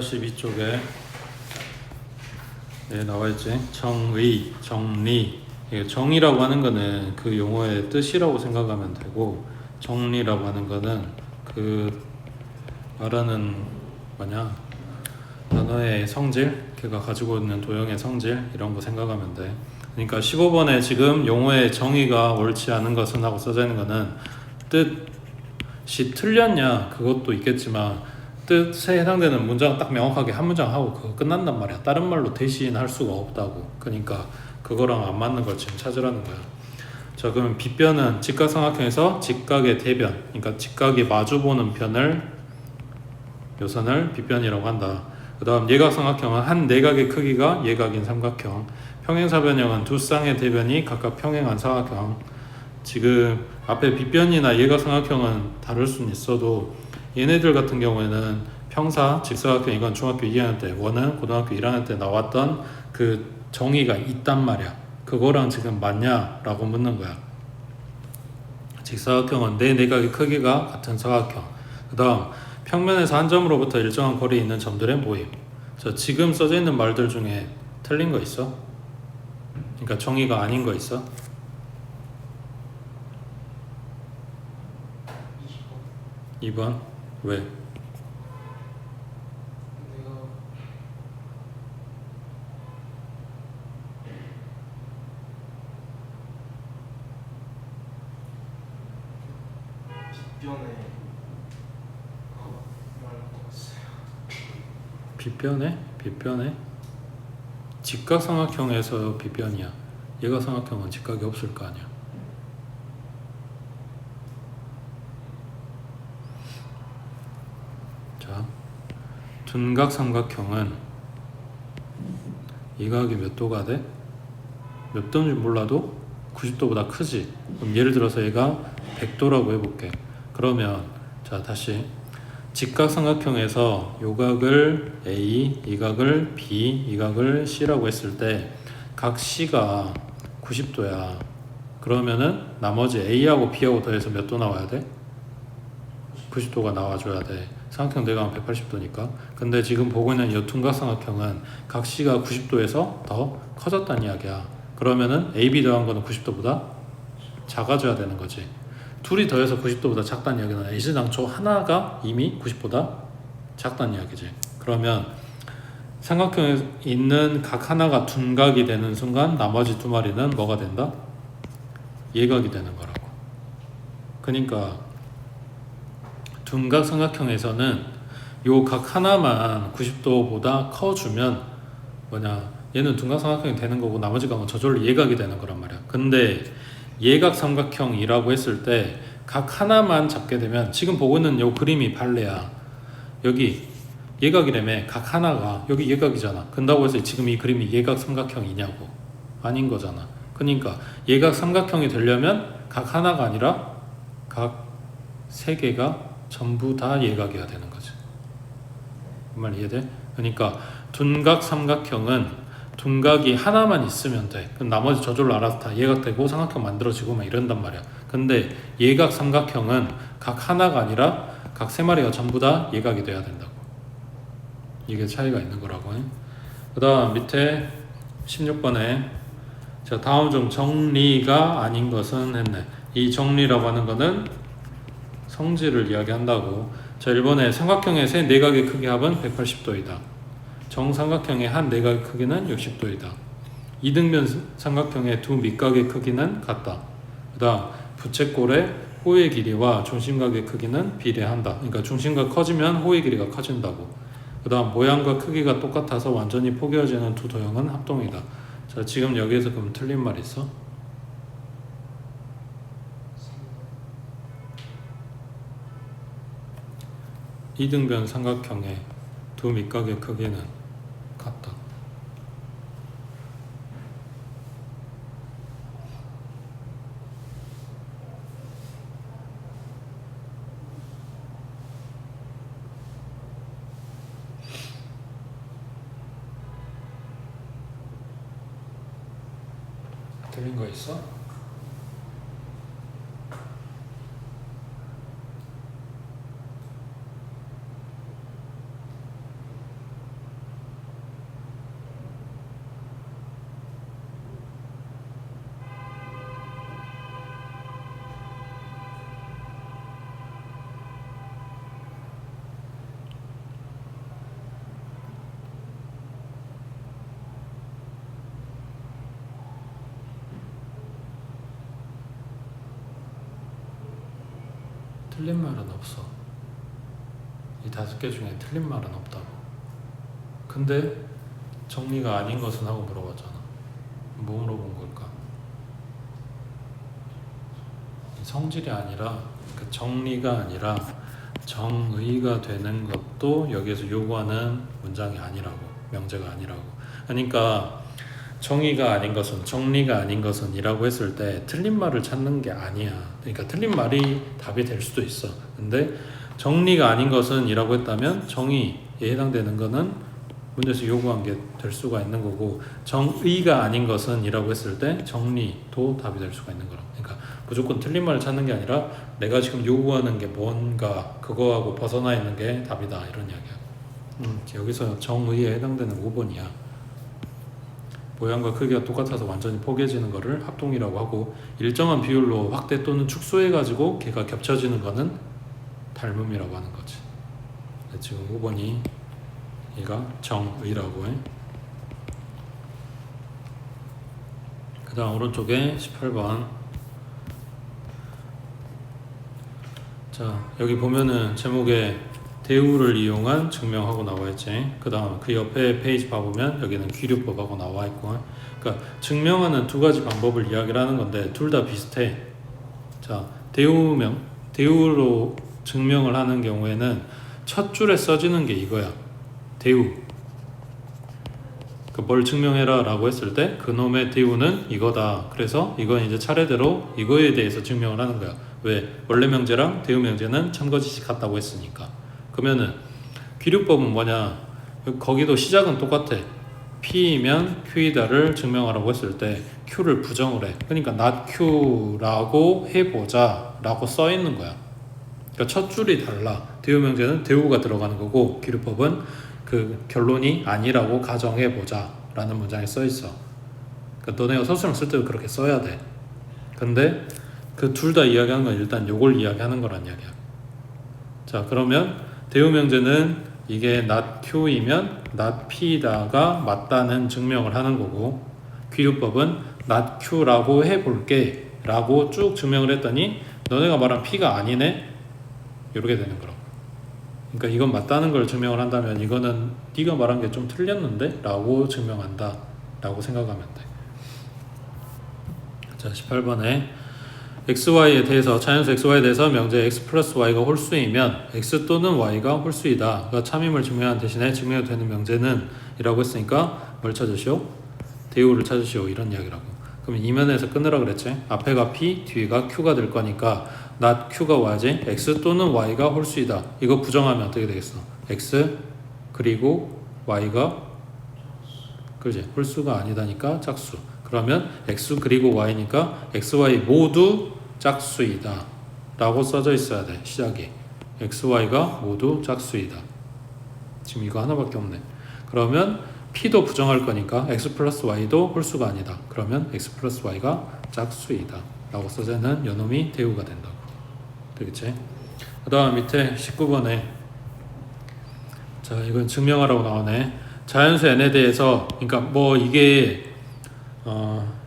42쪽에 나와있지. 정의, 정리. 정의라고 하는 거는 그 용어의 뜻이라고 생각하면 되고, 정리라고 하는 거는 그 말하는 단어의 성질, 걔가 가지고 있는 도형의 성질, 이런 거 생각하면 돼. 그러니까 15번에 지금 용어의 정의가 옳지 않은 것은 하고 써져 있는 거는 뜻이 틀렸냐 그것도 있겠지만 뜻에 해당되는 문장 딱 명확하게 한 문장 하고 그거 끝난단 말이야. 다른 말로 대신할 수가 없다고. 그러니까 그거랑 안 맞는 걸 지금 찾으라는 거야. 자, 그러면 빗변은 직각삼각형에서 직각의 대변, 그러니까 직각이 마주보는 요선을 빗변이라고 한다. 그 다음 예각삼각형은 한 내각의 크기가 예각인 삼각형, 평행사변형은 두 쌍의 대변이 각각 평행한 사각형. 지금 앞에 빗변이나 예각삼각형은 다를 수는 있어도 얘네들 같은 경우에는 평사, 직사각형, 이건 중학교 2학년 때, 원은 고등학교 1학년 때 나왔던 그 정의가 있단 말이야. 그거랑 지금 맞냐라고 묻는 거야. 직사각형은 네 내각의 크기가 같은 사각형. 그 다음 평면에서 한 점으로부터 일정한 거리에 있는 점들의 모임. 자, 지금 써져 있는 말들 중에 틀린 거 있어? 그러니까 정의가 아닌 거 있어? 2번. 왜? 빗변에? 직각삼각형에서 빗변이야. 예각삼각형은 직각이 없을 거 아니야. 자, 둔각삼각형은 이 각이 몇 도가 돼? 몇 도인지 몰라도 90도보다 크지. 그럼 예를 들어서 얘가 100도라고 해볼게. 그러면 자, 다시 직각삼각형에서 요 각을 A, 이 각을 B, 이 각을 C라고 했을 때 각 C가 90도야. 그러면은 나머지 A하고 B하고 더해서 몇 도 나와야 돼? 90도가 나와줘야 돼. 삼각형 내각은 180도니까. 근데 지금 보고 있는 이 둔각삼각형은 각 C가 90도에서 더 커졌다는 이야기야. 그러면은 AB 더한 거는 90도보다 작아져야 되는 거지. 둘이 더해서 90도보다 작다는 이야기는 애시당초 하나가 이미 90보다 작다는 이야기지. 그러면 삼각형에 있는 각 하나가 둔각이 되는 순간 나머지 두 마리는 뭐가 된다? 예각이 되는 거라고. 그러니까 둔각 삼각형에서는 요 각 하나만 90도보다 커주면 얘는 둔각 삼각형이 되는 거고 나머지 각은 저절로 예각이 되는 거란 말이야. 근데 예각 삼각형이라고 했을 때 각 하나만 잡게 되면 지금 보고 있는 요 그림이 발레야. 여기 예각이라며 각 하나가 여기 예각이잖아. 근다고 해서 지금 이 그림이 예각 삼각형이냐고? 아닌 거잖아. 그러니까 예각 삼각형이 되려면 각 하나가 아니라 각 세 개가 전부 다 예각이어야 되는 거지. 그 말 이해돼? 그러니까 둔각 삼각형은 둔각이 하나만 있으면 돼. 그럼 나머지 저절로 알아서 다 예각되고 삼각형 만들어지고 막 이런단 말이야. 근데 예각 삼각형은 각 하나가 아니라 각 세 마리가 전부 다 예각이 돼야 된다고. 이게 차이가 있는 거라고. 그 다음 밑에 16번에 자, 다음 중 정리가 아닌 것은 했네. 이 정리라고 하는 거는 성질을 이야기한다고. 자, 1번에 삼각형의 세 내각의 크기 합은 180도이다. 정삼각형의 한 내각의 크기는 60도이다. 이등변 삼각형의 두 밑각의 크기는 같다. 그 다음 부채꼴의 호의 길이와 중심각의 크기는 비례한다. 그러니까 중심각 커지면 호의 길이가 커진다고. 그 다음 모양과 크기가 똑같아서 완전히 포개어지는 두 도형은 합동이다. 자, 지금 여기에서 그럼 틀린 말 있어? 이등변 삼각형의 두 밑각의 크기는 같다. 틀린 거 있어? 틀린 말은 없어. 이 5개 중에 틀린 말은 없다고. 근데 정리가 아닌 것은 하고 물어봤잖아. 뭐 물어본 걸까? 성질이 아니라 그 정리가 아니라 정의가 되는 것도 여기에서 요구하는 문장이 아니라고, 명제가 아니라고. 그러니까 정의가 아닌 것은, 정리가 아닌 것은 이라고 했을 때 틀린 말을 찾는 게 아니야. 그러니까 틀린 말이 답이 될 수도 있어. 근데 정리가 아닌 것은 이라고 했다면 정의에 해당되는 거는 문제에서 요구한 게 될 수가 있는 거고, 정의가 아닌 것은 이라고 했을 때 정리도 답이 될 수가 있는 거라. 그러니까 무조건 틀린 말을 찾는 게 아니라 내가 지금 요구하는 게 뭔가 그거하고 벗어나 있는 게 답이다, 이런 이야기야. 여기서 정의에 해당되는 5번이야. 모양과 크기가 똑같아서 완전히 포개지는 거를 합동이라고 하고, 일정한 비율로 확대 또는 축소해가지고 걔가 겹쳐지는 거는 닮음이라고 하는 거지. 지금 5번이 얘가 정의라고 해. 그 다음 오른쪽에 18번. 자, 여기 보면은 제목에 대우를 이용한 증명하고 나와있지. 그 다음 그 옆에 페이지 봐보면 여기는 귀류법하고 나와있고, 그러니까 증명하는 두 가지 방법을 이야기를 하는 건데 둘 다 비슷해. 자, 대우로 증명을 하는 경우에는 첫 줄에 써지는 게 이거야. 대우. 뭘 증명해라 라고 했을 때 그놈의 대우는 이거다. 그래서 이건 이제 차례대로 이거에 대해서 증명을 하는 거야. 왜? 원래 명제랑 대우 명제는 참거짓이 같다고 했으니까. 그러면은 귀류법은 뭐냐? 거기도 시작은 똑같아. P이면 Q이다를 증명하라고 했을 때 Q를 부정을 해. 그러니까 not Q라고 해보자 라고 써 있는 거야. 그러니까 첫 줄이 달라. 대우 명제는 대우가 들어가는 거고, 귀류법은 그 결론이 아니라고 가정해보자 라는 문장에 써 있어. 그러니까 너네가 서술형 쓸 때도 그렇게 써야 돼. 근데 그 둘 다 이야기하는 건 일단 요걸 이야기하는 거란 이야기야. 자, 그러면 대우 명제는 이게 not Q이면 not P다가 맞다는 증명을 하는 거고, 귀류법은 not Q라고 해볼게 라고 쭉 증명을 했더니 너네가 말한 P가 아니네? 이렇게 되는 거라고. 그러니까 이건 맞다는 걸 증명을 한다면 이거는 네가 말한 게 좀 틀렸는데? 라고 증명한다 라고 생각하면 돼. 자, 18번에 xy에 대해서, 자연수 xy에 대해서 명제 x 플러스 y가 홀수이면 x 또는 y가 홀수이다. 그러니까 참임을 증명한 대신에 증명이 되는 명제는 이라고 했으니까 뭘 찾으시오? 대우를 찾으시오, 이런 이야기라고. 그럼 이면에서 끊으라 그랬지. 앞에가 p, 뒤가 q가 될 거니까 not q가 와야지. x 또는 y가 홀수이다. 이거 부정하면 어떻게 되겠어? x 그리고 y가, 그렇지, 홀수가 아니다니까 짝수. 그러면 x 그리고 y니까 x, y 모두 짝수이다 라고 써져 있어야 돼. 시작이 x, y가 모두 짝수이다. 지금 이거 하나밖에 없네. 그러면 p도 부정할 거니까 x 플러스 y도 홀수가 아니다. 그러면 x 플러스 y가 짝수이다 라고 써져 있는 요놈이 대우가 된다고. 되겠지? 그 다음 밑에 19번에, 자, 이건 증명하라고 나오네. 자연수 n에 대해서, 그러니까 뭐 이게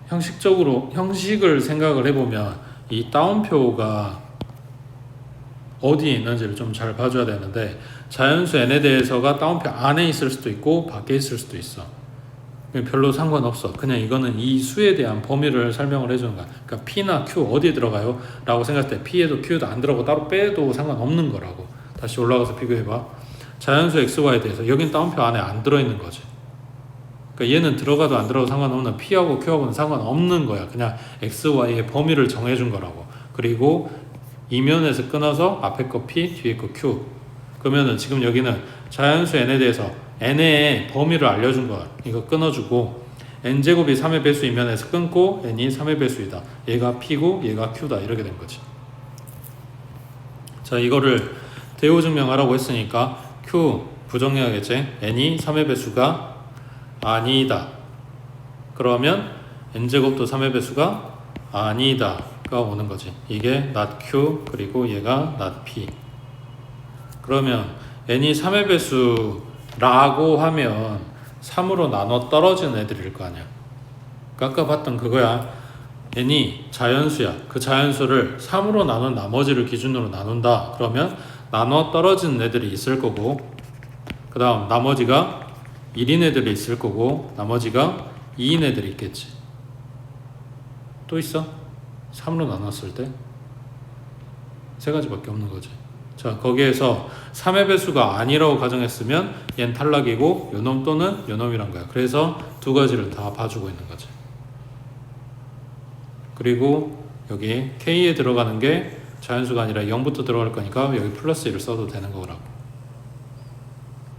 형식을 생각을 해보면 이 따옴표가 어디에 있는지를 좀 잘 봐줘야 되는데, 자연수 n에 대해서가 따옴표 안에 있을 수도 있고 밖에 있을 수도 있어. 별로 상관없어. 그냥 이거는 이 수에 대한 범위를 설명을 해주는 거야. 그러니까 P나 Q 어디에 들어가요? 라고 생각할 때 P에도 Q도 안 들어가고 따로 빼도 상관없는 거라고. 다시 올라가서 비교해봐. 자연수 XY에 대해서 여긴 따옴표 안에 안 들어있는 거지. 그러니까 얘는 들어가도 안 들어가도 상관없는, P하고 Q하고는 상관없는 거야. 그냥 XY의 범위를 정해준 거라고. 그리고 이면에서 끊어서 앞에 거 P, 뒤에 거 Q. 그러면은 지금 여기는 자연수 n에 대해서 n의 범위를 알려준 거야. 이거 끊어주고, n제곱이 3의 배수 이면에서 끊고 n이 3의 배수이다. 얘가 P고 얘가 Q다. 이렇게 된 거지. 자, 이거를 대우 증명하라고 했으니까 Q 부정해야겠지. n이 3의 배수가 아니다. 그러면 n제곱도 3의 배수가 아니다가 오는 거지. 이게 not Q 그리고 얘가 not P. 그러면 n이 3의 배수라고 하면 3으로 나눠 떨어지는 애들일 거 아니야. 아까 봤던 그거야. n이 자연수야. 그 자연수를 3으로 나눈 나머지를 기준으로 나눈다. 그러면 나눠 떨어지는 애들이 있을 거고, 그 다음 나머지가 1인 애들이 있을 거고, 나머지가 2인 애들이 있겠지. 또 있어? 3으로 나눴을 때 세 가지밖에 없는 거지. 자, 거기에서 3의 배수가 아니라고 가정했으면 얘는 탈락이고 요놈 또는 요놈이란 거야. 그래서 두 가지를 다 봐주고 있는 거지. 그리고 여기 K에 들어가는 게 자연수가 아니라 0부터 들어갈 거니까 여기 플러스 1을 써도 되는 거라고.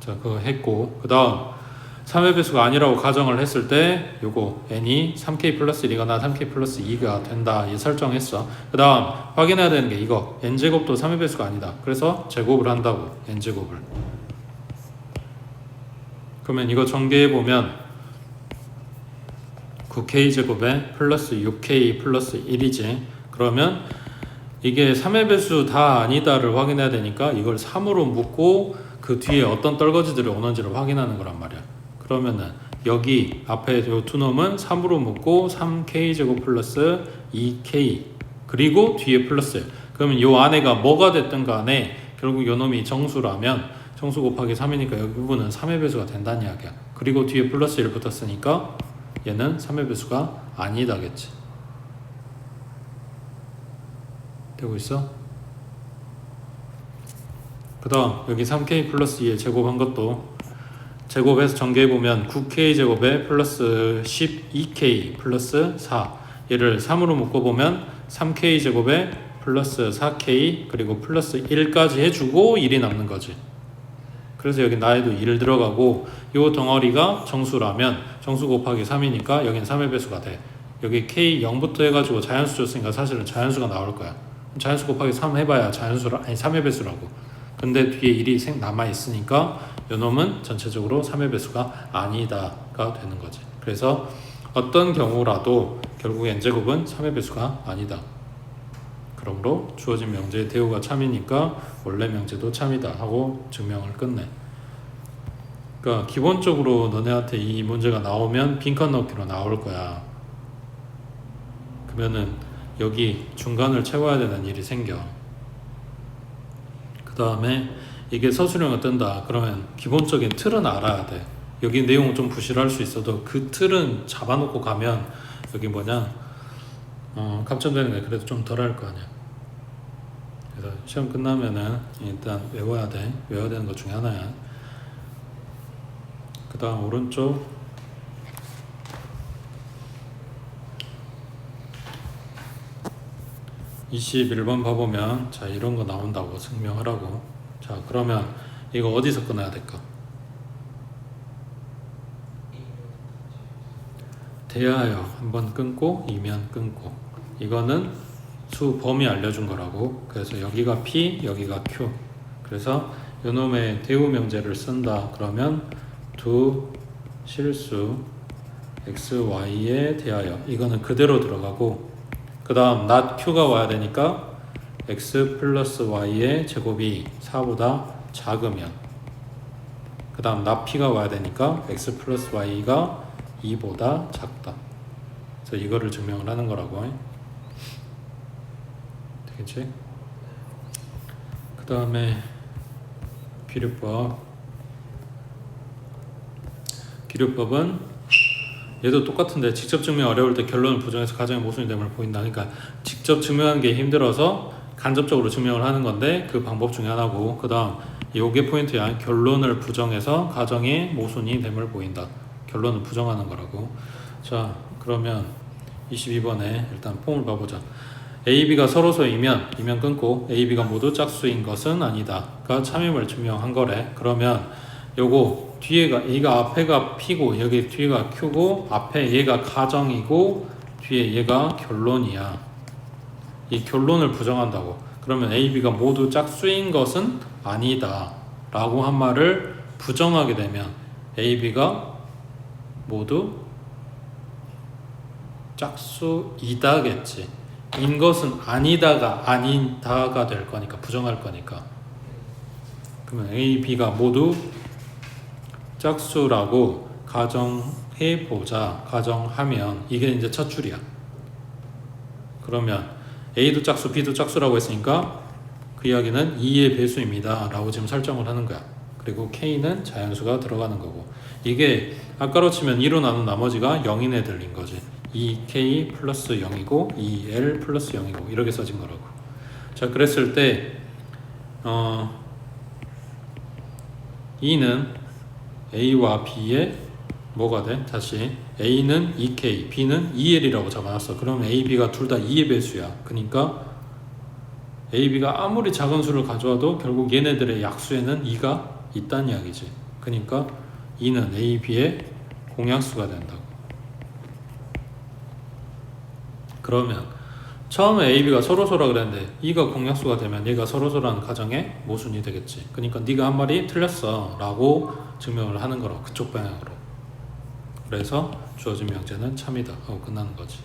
자, 그거 했고, 그 다음 3의 배수가 아니라고 가정을 했을 때 요거 n이 3k 플러스 1이거나 3k 플러스 2가 된다. 이 설정했어. 그 다음 확인해야 되는 게 이거 n제곱도 3의 배수가 아니다. 그래서 제곱을 한다고. n제곱을. 그러면 이거 전개해보면 9k제곱에 플러스 6k 플러스 1이지. 그러면 이게 3의 배수 다 아니다를 확인해야 되니까 이걸 3으로 묶고 그 뒤에 어떤 떨거지들이 오는지를 확인하는 거란 말이야. 그러면은 여기 앞에 요 두 놈은 3으로 묶고 3k제곱 플러스 2k 그리고 뒤에 플러스. 그러면 요 안에가 뭐가 됐든 간에 결국 요 놈이 정수라면 정수 곱하기 3이니까 여기 부분은 3의 배수가 된다는 이야기야. 그리고 뒤에 플러스 1 붙었으니까 얘는 3의 배수가 아니다겠지. 되고 있어? 그 다음 여기 3k 플러스 2에 제곱한 것도 제곱해서 전개해보면 9k제곱에 플러스 12k 플러스 4 얘를 3으로 묶어보면 3k제곱에 플러스 4k 그리고 플러스 1까지 해주고 1이 남는 거지. 그래서 여기 나에도 1 들어가고 요 덩어리가 정수라면 정수 곱하기 3이니까 여긴 3의 배수가 돼. 여기 k 0부터 해가지고 자연수 줬으니까 사실은 자연수가 나올 거야. 자연수 곱하기 3 해봐야 자연수라 아니 3의 배수라고. 근데 뒤에 1이 남아있으니까 요놈은 전체적으로 3의 배수가 아니다가 되는 거지. 그래서 어떤 경우라도 결국 n제곱은 3의 배수가 아니다. 그러므로 주어진 명제의 대우가 참이니까 원래 명제도 참이다 하고 증명을 끝내. 그러니까 기본적으로 너네한테 이 문제가 나오면 빈칸 넣기로 나올 거야. 그러면은 여기 중간을 채워야 되는 일이 생겨. 그 다음에 이게 서술형을 뜬다. 그러면 기본적인 틀은 알아야 돼. 여기 내용 좀 부실할 수 있어도 그 틀은 잡아놓고 가면 여기 뭐냐 감점되는 게 그래도 좀 덜 할 거 아니야. 그래서 시험 끝나면은 일단 외워야 돼. 외워야 되는 것 중에 하나야. 그 다음 오른쪽 21번 봐보면 자 이런 거 나온다고 증명하라고. 자 그러면 이거 어디서 끊어야 될까? 대하여 한번 끊고 이면 끊고. 이거는 수 범위 알려준 거라고. 그래서 여기가 P 여기가 Q. 그래서 요놈의 대우 명제를 쓴다. 그러면 두 실수 x, y에 대하여 이거는 그대로 들어가고 그 다음 not q가 와야 되니까 x 플러스 y의 제곱이 4보다 작으면 그 다음 not p가 와야 되니까 x 플러스 y가 2보다 작다. 그래서 이거를 증명을 하는 거라고. 되겠지? 그 다음에 기류법은 얘도 똑같은데 직접 증명 어려울 때 결론을 부정해서 가정의 모순이 됨을 보인다. 그러니까 직접 증명하는 게 힘들어서 간접적으로 증명을 하는 건데 그 방법 중에 하나고 그 다음 요게 포인트야. 결론을 부정해서 가정의 모순이 됨을 보인다. 결론을 부정하는 거라고. 자 그러면 22번에 일단 폼을 봐보자. A, B가 서로서이면 이면 끊고 A, B가 모두 짝수인 것은 아니다가 참임을 증명한 거래. 그러면 요거 뒤에가 A가 앞에가 P고 여기 뒤에가 Q고 앞에 얘가 가정이고 뒤에 얘가 결론이야. 이 결론을 부정한다고. 그러면 A, B가 모두 짝수인 것은 아니다 라고 한 말을 부정하게 되면 A, B가 모두 짝수이다겠지. 인 것은 아니다가 아니다가 될 거니까 부정할 거니까. 그러면 A, B가 모두 짝수라고 가정해 보자. 가정하면 이게 이제 첫 줄이야. 그러면 A도 짝수 B도 짝수라고 했으니까 그 이야기는 2의 배수입니다 라고 지금 설정을 하는 거야. 그리고 K는 자연수가 들어가는 거고, 이게 아까로 치면 2로 나눈 나머지가 0인에 들린 거지. 2K 플러스 0이고 2L 플러스 0이고 이렇게 써진 거라고. 자, 그랬을 때 E는 A와 B의 뭐가 돼? 다시 A는 2K, B는 2L이라고 잡아놨어. 그럼 A, B가 둘 다 2의 배수야. 그러니까 A, B가 아무리 작은 수를 가져와도 결국 얘네들의 약수에는 2가 있다는 이야기지. 그러니까 2는 A, B의 공약수가 된다고. 그러면 처음에 A, B가 서로서라 그랬는데 2가 공약수가 되면 얘가 서로서라는 가정의 모순이 되겠지. 그러니까 네가 한 말이 틀렸어 라고 증명을 하는 거라고, 그쪽 방향으로. 그래서 주어진 명제는 참이다 하고 끝나는 거지.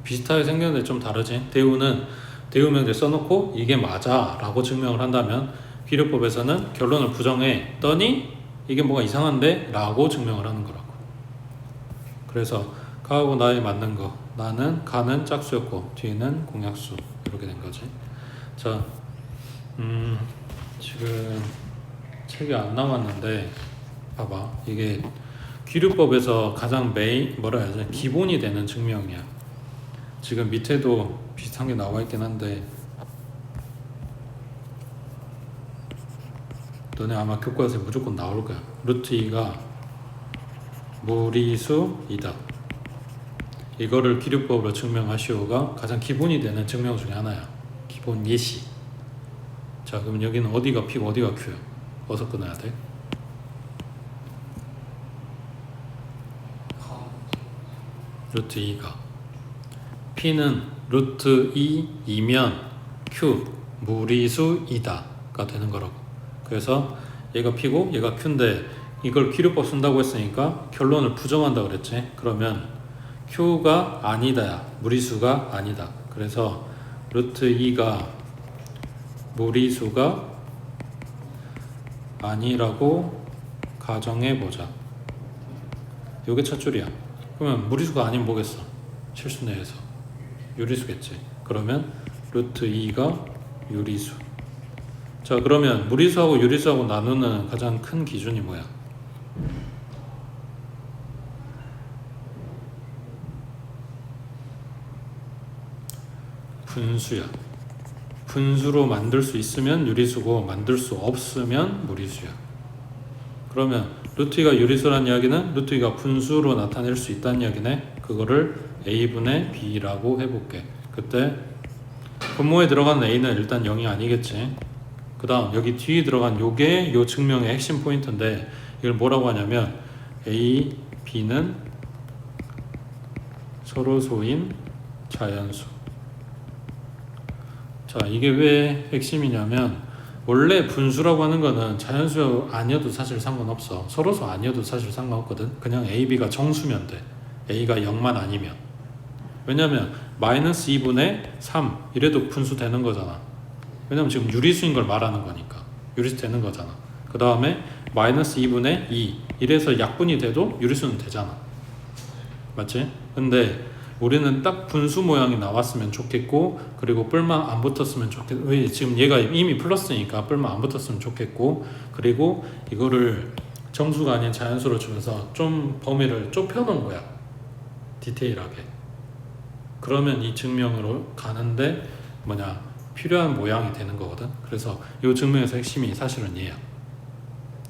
비슷하게 생겼는데 좀 다르지. 대우는 대우 명제 써놓고 이게 맞아 라고 증명을 한다면 비례법에서는 결론을 부정했더니 이게 뭐가 이상한데 라고 증명을 하는 거라고. 그래서 가하고 나에 맞는 거, 나는 가는 짝수였고 뒤에는 공약수, 이렇게 된 거지. 자, 지금 책이 안 남았는데 봐봐, 이게 귀류법에서 가장 뭐라 해야 되지, 기본이 되는 증명이야. 지금 밑에도 비슷한 게 나와 있긴 한데 너네 아마 교과서에 무조건 나올 거야. 루트 2가 무리수이다. 이거를 귀류법으로 증명하시오가 가장 기본이 되는 증명 중에 하나야. 기본 예시. 자, 그럼 여기는 어디가 P고 어디가 Q야? 어디서 끊어야 돼? 루트 2가 P는 루트 2이면 Q 무리수이다가 되는 거라고. 그래서 얘가 P고 얘가 Q인데 이걸 귀류법 쓴다고 했으니까 결론을 부정한다 그랬지. 그러면 Q가 아니다야, 무리수가 아니다. 그래서 루트 2가 무리수가 아니라고 가정해보자. 요게 첫 줄이야. 그러면 무리수가 아니면 뭐겠어? 실수 내에서 유리수겠지. 그러면 루트 2가 유리수. 자, 그러면 무리수하고 유리수하고 나누는 가장 큰 기준이 뭐야? 분수야. 분수로 만들 수 있으면 유리수고 만들 수 없으면 무리수야. 그러면 루트 2가 유리수라는 이야기는 루트 2가 분수로 나타낼 수 있다는 이야기네. 그거를 A분의 B라고 해볼게. 그때 분모에 들어가는 A는 일단 0이 아니겠지. 그 다음 여기 뒤에 들어간 요게 요 증명의 핵심 포인트인데 이걸 뭐라고 하냐면 A, B는 서로소인 자연수. 자, 이게 왜 핵심이냐면 원래 분수라고 하는 거는 자연수 아니어도 사실 상관없어. 서로소 아니어도 사실 상관없거든. 그냥 A, B가 정수면 돼. A가 0만 아니면. 왜냐면 마이너스 2분의 3 이래도 분수 되는 거잖아. 왜냐면 지금 유리수인 걸 말하는 거니까 유리수 되는 거잖아. 그 다음에 마이너스 2분의 2 이래서 약분이 돼도 유리수는 되잖아. 맞지? 근데 우리는 딱 분수 모양이 나왔으면 좋겠고, 그리고 뿔만 안 붙었으면 좋겠고, 왜 지금 얘가 이미 플러스니까 뿔만 안 붙었으면 좋겠고, 그리고 이거를 정수가 아닌 자연수로 주면서 좀 범위를 좁혀놓은 거야. 디테일하게. 그러면 이 증명으로 가는데 필요한 모양이 되는 거거든. 그래서 이 증명에서 핵심이 사실은 얘야.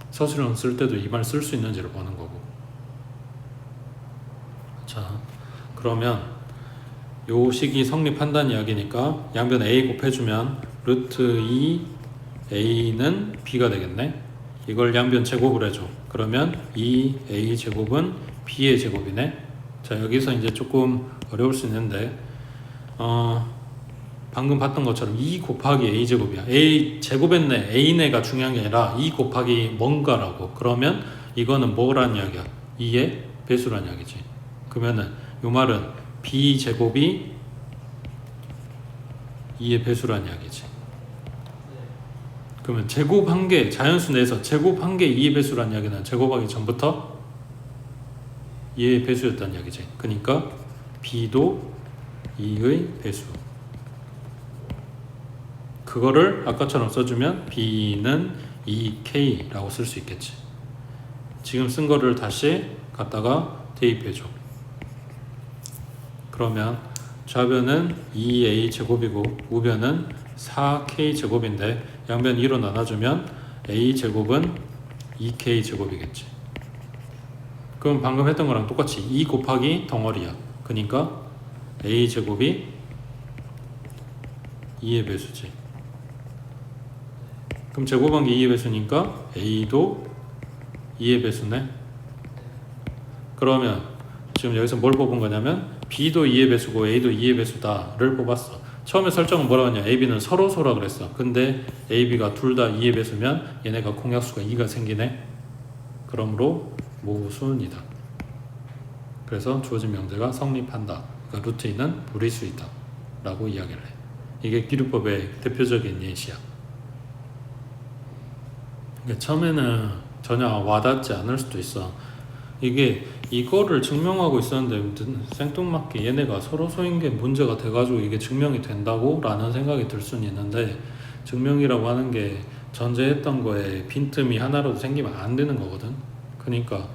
서술형 쓸 때도 이 말 쓸 수 있는지를 보는 거고. 자, 그러면 요 식이 성립한다는 이야기니까 양변 A 곱해주면 루트 2 A는 B가 되겠네. 이걸 양변 제곱을 해줘. 그러면 2A 제곱은 B의 제곱이네. 자, 여기서 이제 조금 어려울 수 있는데 방금 봤던 것처럼 2 곱하기 A 제곱이야. A 제곱했네, A네가 중요한 게 아니라 2 곱하기 뭔가라고. 그러면 이거는 뭐라는 이야기야? 2의 배수라는 이야기지. 그러면은 이 말은 B 제곱이 2의 배수라는 이야기지. 그러면 제곱한 개, 자연수 내에서 제곱한 개 2의 배수라는 이야기는 제곱하기 전부터 2의 배수였다는 이야기지. 그러니까 B도 2의 배수. 그거를 아까처럼 써주면 b는 2k라고 쓸 수 있겠지. 지금 쓴 거를 다시 갖다가 대입해줘. 그러면 좌변은 2a 제곱이고 우변은 4k 제곱인데 양변 2로 나눠주면 a 제곱은 2k 제곱이겠지. 그럼 방금 했던 거랑 똑같이 2 곱하기 덩어리야. 그러니까 a 제곱이 2의 배수지. 그럼 제곱한 게 2의 배수니까 a도 2의 배수네. 그러면 지금 여기서 뭘 뽑은 거냐면 b도 2의 배수고 a도 2의 배수다를 뽑았어. 처음에 설정은 뭐라고 했냐, ab는 서로소라 그랬어. 근데 ab가 둘 다 2의 배수면 얘네가 공약수가 2가 생기네. 그러므로 모순이다. 그래서 주어진 명제가 성립한다. 그러니까 루트 2는 무리수이다 라고 이야기를 해. 이게 기류법의 대표적인 예시야. 그러니까 처음에는 전혀 와닿지 않을 수도 있어. 이게 이거를 증명하고 있었는데 생뚱맞게 얘네가 서로소인 게 문제가 돼가지고 이게 증명이 된다고? 라는 생각이 들 수는 있는데, 증명이라고 하는 게 전제했던 거에 빈틈이 하나라도 생기면 안 되는 거거든. 그러니까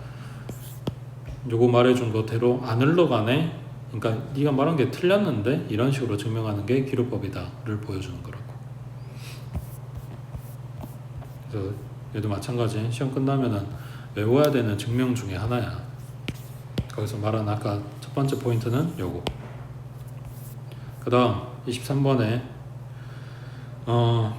요거 말해준 거대로 안 흘러가네. 그러니까 네가 말한 게 틀렸는데 이런 식으로 증명하는 게 기류법이다를 보여주는 거라고. 그래서 얘도 마찬가지. 시험 끝나면은 외워야 되는 증명 중에 하나야. 거기서 말한 아까 첫 번째 포인트는 요거. 그 다음 23번에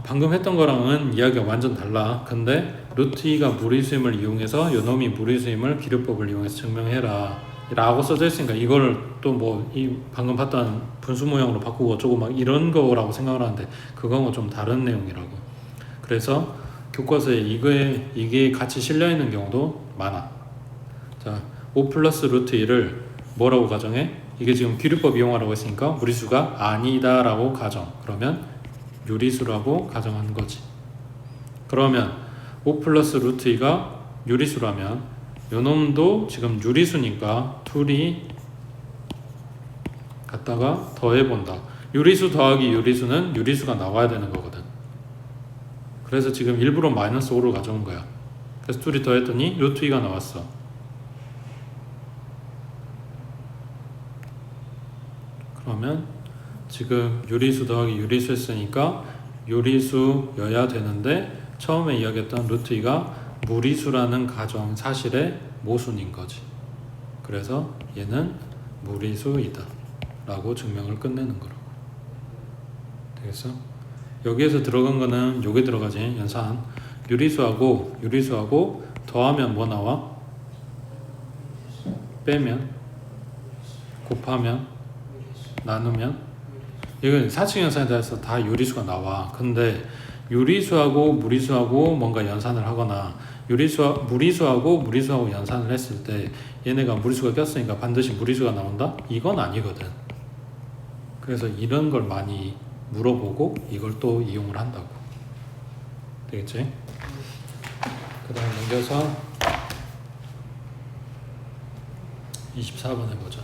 방금 했던 거랑은 이야기가 완전 달라. 근데 루트 2가 무리수임을 이용해서 요놈이 무리수임을 기류법을 이용해서 증명해라 라고 써져 있으니까 이거를 또 뭐 이 방금 봤던 분수 모형으로 바꾸고 어쩌고 막 이런 거라고 생각을 하는데 그거는 좀 다른 내용이라고. 그래서 교과서에 이게 같이 실려있는 경우도 많아. 자, 5 플러스 루트 2를 뭐라고 가정해? 이게 지금 기류법 이용하라고 했으니까 무리수가 아니다 라고 가정. 그러면 유리수라고 가정하는 거지. 그러면 5 플러스 루트 2가 유리수라면 요놈도 지금 유리수니까 둘이 갖다가 더해본다. 유리수 더하기 유리수는 유리수가 나와야 되는 거거든. 그래서 지금 일부러 마이너스 5를 가져온 거야. 그래서 둘이 더했더니 루트 2가 나왔어. 그러면 지금 유리수 더하기 유리수 했으니까 유리수여야 되는데 처음에 이야기했던 루트 2가 무리수라는 가정 사실의 모순인 거지. 그래서 얘는 무리수이다 라고 증명을 끝내는 거라고. 되겠어? 여기에서 들어간 거는 요게 들어가지. 연산 유리수하고 더하면 뭐 나와? 빼면, 곱하면, 나누면. 이건 사칙 연산에 대해서 다 유리수가 나와. 근데 유리수하고 무리수하고 뭔가 연산을 하거나 무리수하고 연산을 했을 때 얘네가 무리수가 꼈으니까 반드시 무리수가 나온다? 이건 아니거든. 그래서 이런 걸 많이 물어보고 이걸 또 이용을 한다고. 되겠지? 그 다음 넘겨서 24번 해보자.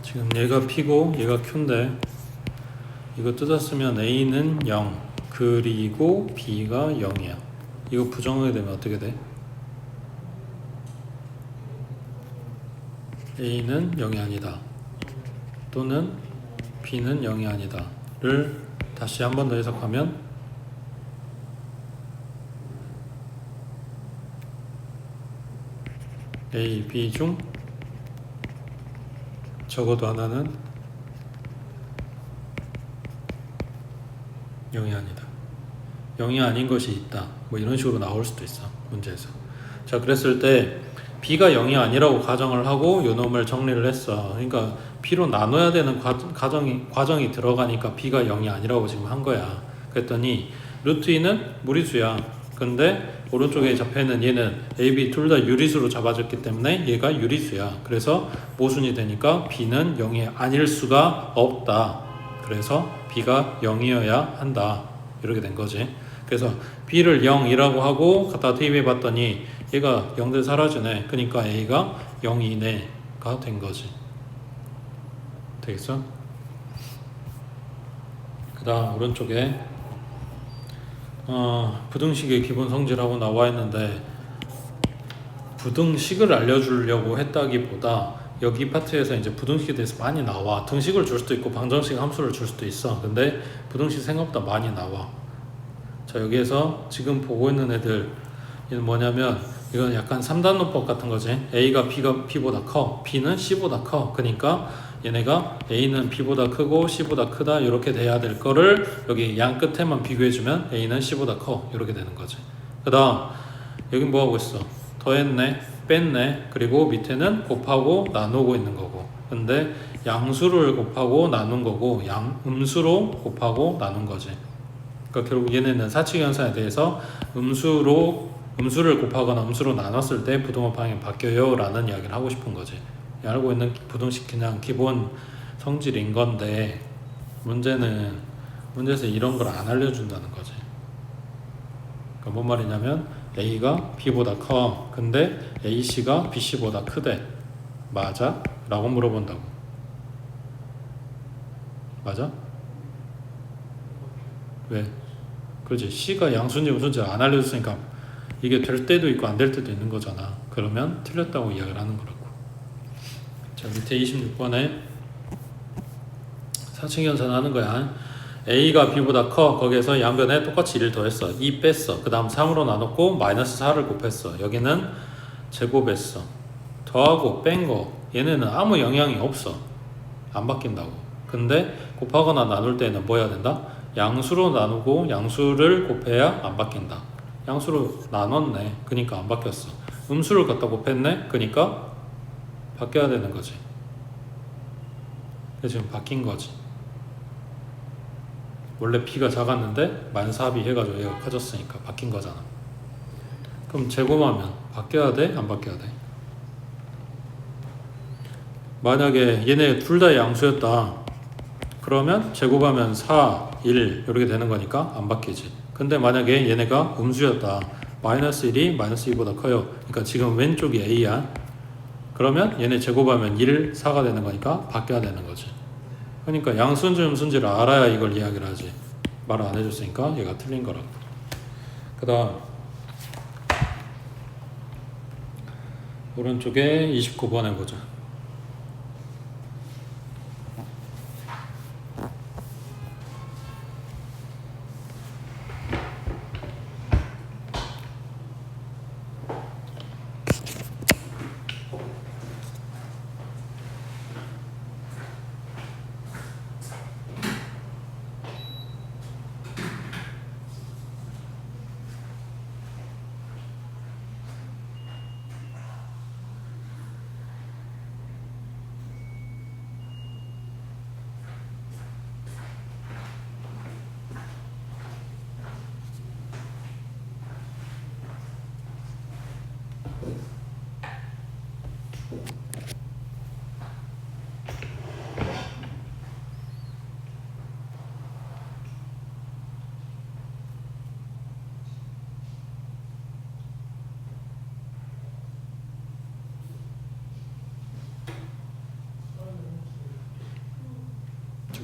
지금 얘가 P고 얘가 Q인데 이거 뜯었으면 A는 0 그리고 B가 0이야. 이거 부정하게 되면 어떻게 돼? A는 0이 아니다 또는 B는 0이 아니다 를 다시 한 번 더 해석하면 A, B 중 적어도 하나는 0이 아니다. 0이 아닌 것이 있다. 뭐 이런 식으로 나올 수도 있어. 문제에서. 자, 그랬을 때 B가 0이 아니라고 가정을 하고 요 놈을 정리를 했어. 그러니까 B로 나눠야 되는 과정이 들어가니까 B가 0이 아니라고 지금 한 거야. 그랬더니 루트 2는 무리수야. 근데 오른쪽에 잡혀있는 얘는 A, B 둘 다 유리수로 잡아줬기 때문에 얘가 유리수야. 그래서 모순이 되니까 B는 0이 아닐 수가 없다. 그래서 B가 0이어야 한다. 이렇게 된 거지. 그래서 B를 0이라고 하고 갖다 대입해 봤더니 얘가 0대 사라지네. 그러니까 A가 0이네가 된 거지. 되겠어? 그 다음 오른쪽에 부등식의 기본 성질하고 나와 있는데 부등식을 알려주려고 했다기보다 여기 파트에서 이제 부등식에 대해서 많이 나와. 등식을 줄 수도 있고 방정식 함수를 줄 수도 있어. 근데 부등식 생각보다 많이 나와. 자, 여기에서 지금 보고 있는 애들 이는 뭐냐면 이건 약간 3단 논법 같은 거지. A가 B보다 커, B는 C보다 커. 그러니까 얘네가 A는 B보다 크고 C보다 크다 이렇게 돼야 될 거를 여기 양 끝에만 비교해주면 A는 C보다 커 이렇게 되는 거지. 그 다음 여기 뭐 하고 있어? 더했네, 뺐네, 그리고 밑에는 곱하고 나누고 있는 거고. 근데 양수를 곱하고 나눈 거고 음수로 곱하고 나눈 거지. 그러니까 결국 얘네는 사칙 현상에 대해서 음수를 곱하거나 음수로 나눴을 때 부등호 방향이 바뀌어요 라는 이야기를 하고 싶은 거지. 알고 있는 부등식 그냥 기본 성질인 건데 문제에서 이런 걸 안 알려준다는 거지. 그러니까 뭔 말이냐면 A가 B보다 커. 근데 AC가 BC보다 크대. 맞아? 라고 물어본다고. 맞아? 왜? 그렇지. C가 양수인지 음수인지 안 알려줬으니까 이게 될 때도 있고 안 될 때도 있는 거잖아. 그러면 틀렸다고 이야기를 하는 거라고. 자, 밑에 26번에 사칙연산 하는 거야. A가 B보다 커. 거기에서 양변에 똑같이 1을 더했어. 2 뺐어. 그 다음 3으로 나눴고 마이너스 4를 곱했어. 여기는 제곱했어. 더하고 뺀 거 얘네는 아무 영향이 없어. 안 바뀐다고. 근데 곱하거나 나눌 때는 뭐 해야 된다? 양수로 나누고 양수를 곱해야 안 바뀐다. 양수로 나눴네. 그니까 안 바뀌었어. 음수를 갖다 곱했네. 그니까 바뀌어야 되는 거지. 그래서 지금 바뀐 거지. 원래 B가 작았는데 -4B 해가지고 얘가 커졌으니까 바뀐 거잖아. 그럼 제곱하면 바뀌어야 돼? 안 바뀌어야 돼? 만약에 얘네 둘 다 양수였다. 그러면 제곱하면 4, 1 이렇게 되는 거니까 안 바뀌지. 근데 만약에 얘네가 음수였다. -1이 -2보다 커요. 그러니까 지금 왼쪽이 A야. 그러면 얘네 제곱하면 1, 4가 되는 거니까 바뀌어야 되는 거지. 그러니까 양수인지 음수인지를 알아야 이걸 이야기를 하지. 말을 안 해줬으니까 얘가 틀린 거라고. 그 다음 오른쪽에 29번 해보자.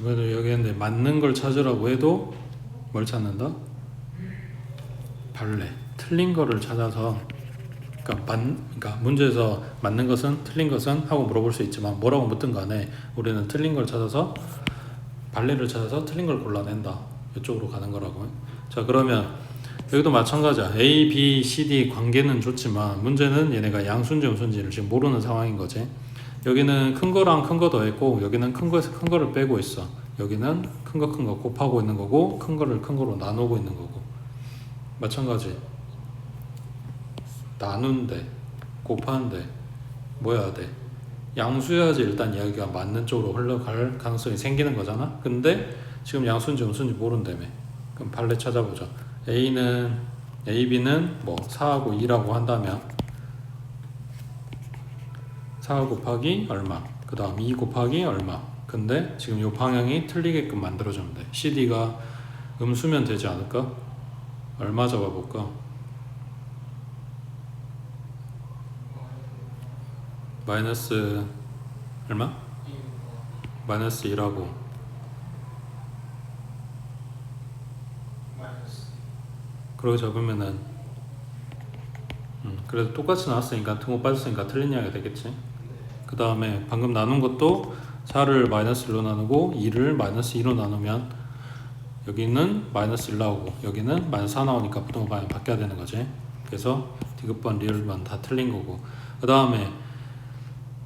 그래도 여기 있는데 맞는 걸 찾으라고 해도 뭘 찾는다? 발레. 틀린 거를 찾아서 그러니까 문제에서 맞는 것은 틀린 것은 하고 물어볼 수 있지만 뭐라고 묻든 간에 우리는 틀린 걸 찾아서 발레를 찾아서 틀린 걸 골라낸다. 이쪽으로 가는 거라고. 자, 그러면 여기도 마찬가지야. A, B, C, D 관계는 좋지만 문제는 얘네가 양수인지 음수인지를 지금 모르는 상황인 거지. 여기는 큰 거랑 큰 거 더했고 여기는 큰 거에서 큰 거를 빼고 있어. 여기는 큰 거 곱하고 있는 거고 큰 거를 큰 거로 나누고 있는 거고. 마찬가지. 나눈데 곱하는데 뭐 해야 돼? 양수여야지 일단 이야기가 맞는 쪽으로 흘러갈 가능성이 생기는 거잖아. 근데 지금 양수인지 음수인지 모른다며. 그럼 발레 찾아보자. A는 A, B는 뭐 4하고 2라고 한다면 4 곱하기 얼마, 그 다음 2 곱하기 얼마. 근데 지금 이 방향이 틀리게끔 만들어주면 돼. CD가 음수면 되지 않을까? 얼마 잡아볼까? 마이너스 얼마? 마이너스 2라고. 그러고 잡으면은 그래도 똑같이 나왔으니까 등호 빠졌으니까 틀린 이야기가 되겠지. 그 다음에 방금 나눈 것도 4를 마이너스 1로 나누고 2를 마이너스 2로 나누면 여기는 마이너스 1 나오고 여기는 마이너스 4 나오니까 부등호 방향이 바뀌어야 되는 거지. 그래서 디귿번 리을번 다 틀린 거고. 그 다음에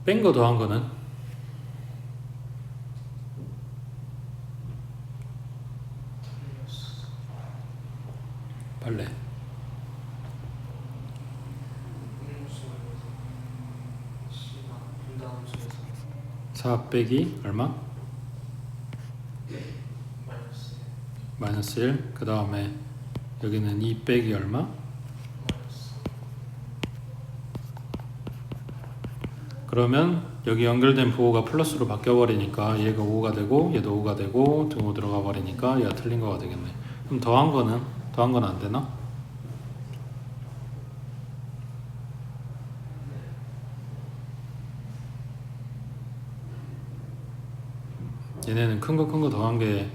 뺀 거 더한 거는 발레 4 빼기 얼마? 마이너스 1. 그 다음에 여기는 2 빼기 얼마? 그러면 여기 연결된 부호가 플러스로 바뀌어버리니까 얘가 5가 되고 얘도 5가 되고 등호 들어가 버리니까 얘가 틀린 거가 되겠네. 그럼 더한 건 안 되나? 얘네는 큰 거 더한 게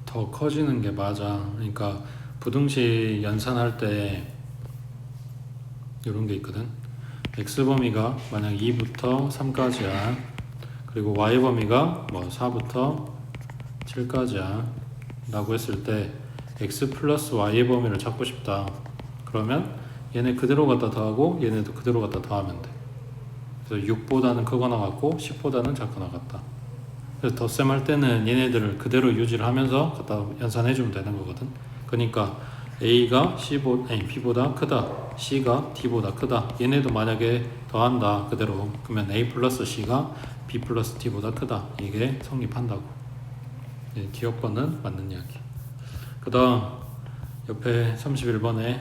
더 커지는 게 맞아. 그러니까 부등식 연산할 때 이런 게 있거든. x 범위가 만약 2부터 3까지야. 그리고 y 범위가 뭐 4부터 7까지야 라고 했을 때 x 플러스 y의 범위를 찾고 싶다. 그러면 얘네 그대로 갖다 더하고 얘네도 그대로 갖다 더하면 돼. 그래서 6보다는 크거나 같고 10보다는 작거나 같다. 그래서 덧셈 할 때는 얘네들을 그대로 유지를 하면서 갖다 연산해주면 되는 거거든. 그러니까 A가 B보다 크다, C가 D보다 크다. 얘네도 만약에 더한다 그대로, 그러면 A 플러스 C가 B 플러스 D보다 크다. 이게 성립한다고. 기억번은 맞는 이야기. 그 다음 옆에 31번에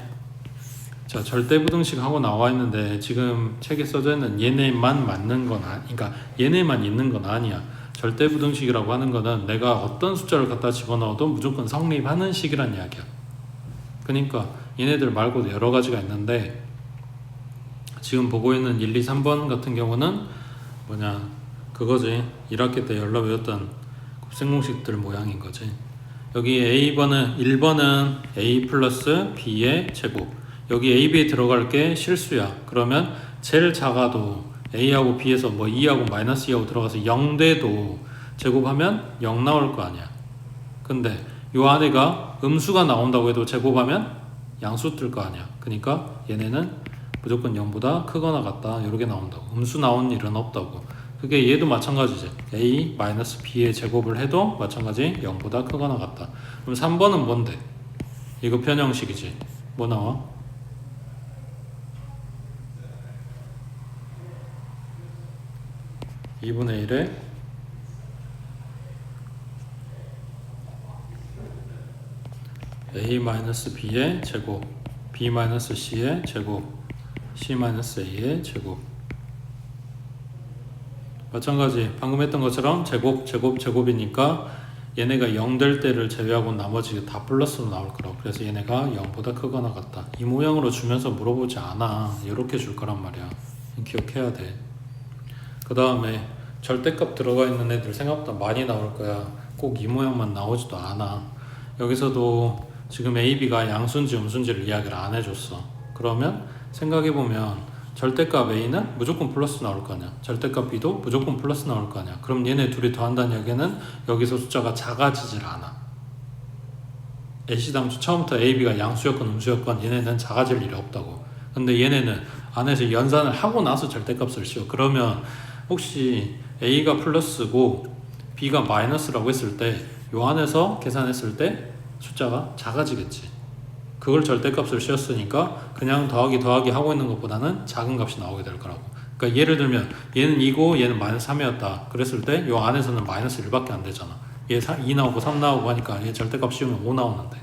자, 절대부등식 하고 나와 있는데 지금 책에 써져 있는 얘네만 맞는 건 그러니까 얘네만 있는 건 아니야. 절대부등식이라고 하는 거는 내가 어떤 숫자를 갖다 집어넣어도 무조건 성립하는 식이란 이야기야. 그러니까 얘네들 말고도 여러 가지가 있는데 지금 보고 있는 1, 2, 3번 같은 경우는 뭐냐 그거지. 1학기 때 열로 배웠던 곱셈공식들 모양인 거지. 여기 A번은 1번은 A 플러스 B의 제곱. 여기 A, B에 들어갈 게 실수야. 그러면 제일 작아도 A하고 B에서 뭐 2하고 마이너스 2하고 들어가서 0 돼도 제곱하면 0 나올 거 아니야. 근데 요 안에가 음수가 나온다고 해도 제곱하면 양수 뜰 거 아니야. 그러니까 얘네는 무조건 0보다 크거나 같다. 이렇게 나온다고. 음수 나온 일은 없다고. 그게 얘도 마찬가지지. A 마이너스 B의 제곱을 해도 마찬가지 0보다 크거나 같다. 그럼 3번은 뭔데? 이거 변형식이지. 뭐 나와? 2분의 1에 A-B의 제곱, B-C의 제곱, C-A의 제곱. 마찬가지 방금 했던 것처럼 제곱이니까 얘네가 0 될 때를 제외하고 나머지 다 플러스로 나올 거라고. 그래서 얘네가 0보다 크거나 같다. 이 모양으로 주면서 물어보지 않아. 이렇게 줄 거란 말이야. 기억해야 돼. 그 다음에 절대값 들어가 있는 애들 생각보다 많이 나올 거야. 꼭 이 모양만 나오지도 않아. 여기서도 지금 A, B가 양수인지 음수인지를 이야기를 안 해줬어. 그러면 생각해보면 절대값 A는 무조건 플러스 나올 거 아니야. 절대값 B도 무조건 플러스 나올 거 아니야. 그럼 얘네 둘이 더한다는 얘기는 여기서 숫자가 작아지질 않아. A씨당초 처음부터 A, B가 양수였건 음수였건 얘네는 작아질 일이 없다고. 근데 얘네는 안에서 연산을 하고 나서 절대값을 씌워. 그러면 혹시 A가 플러스고 B가 마이너스라고 했을 때 요 안에서 계산했을 때 숫자가 작아지겠지. 그걸 절대값을 씌웠으니까 그냥 더하기 하고 있는 것보다는 작은 값이 나오게 될 거라고. 그러니까 예를 들면 얘는 2고 얘는 마이너스 3이었다 그랬을 때 요 안에서는 마이너스 1밖에 안 되잖아. 얘 2 나오고 3 나오고 하니까 얘 절대값 씌우면 5 나오는데,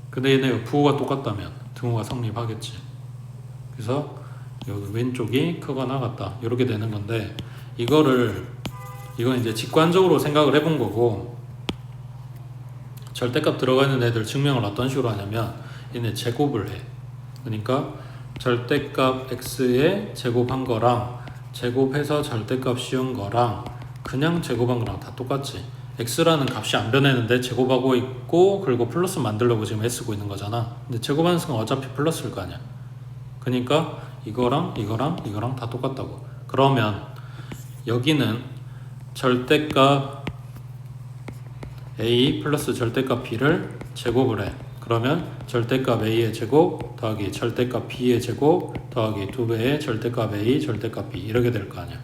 근데 얘네 부호가 똑같다면 등호가 성립하겠지. 그래서 여기 왼쪽이 크거나 같다 이렇게 되는 건데, 이건 이제 직관적으로 생각을 해본 거고, 절대값 들어가 있는 애들 증명을 어떤 식으로 하냐면 얘네 제곱을 해. 그러니까 절대값 x에 제곱한 거랑 제곱해서 절대값 씌운 거랑 그냥 제곱한 거랑 다 똑같지. x라는 값이 안 변했는데 제곱하고 있고, 그리고 플러스 만들려고 지금 애쓰고 있는 거잖아. 근데 제곱하는 순간 어차피 플러스일 거 아니야. 그러니까 이거랑 다 똑같다고. 그러면 여기는 절대값 a 플러스 절대값 b를 제곱을 해. 그러면 절대값 a의 제곱 더하기 절대값 b의 제곱 더하기 2배의 절대값 a 절대값 b 이렇게 될 거 아니야.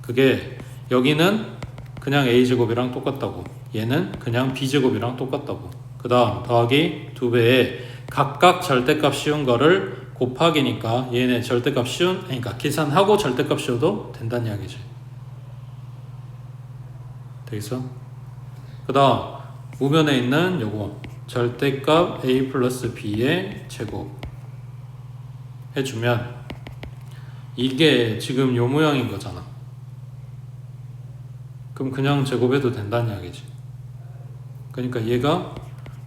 그게 여기는 그냥 a제곱이랑 똑같다고, 얘는 그냥 b제곱이랑 똑같다고. 그 다음 더하기 2배의 각각 절대값 씌운 거를 곱하기니까 얘네 절대값 씌운, 그러니까 계산하고 절대값 씌워도 된다는 이야기지. 되겠어? 그 다음 우변에 있는 요거 절대값 a 플러스 b의 제곱 해주면 이게 지금 요 모양인 거잖아. 그럼 그냥 제곱해도 된다는 이야기지. 그러니까 얘가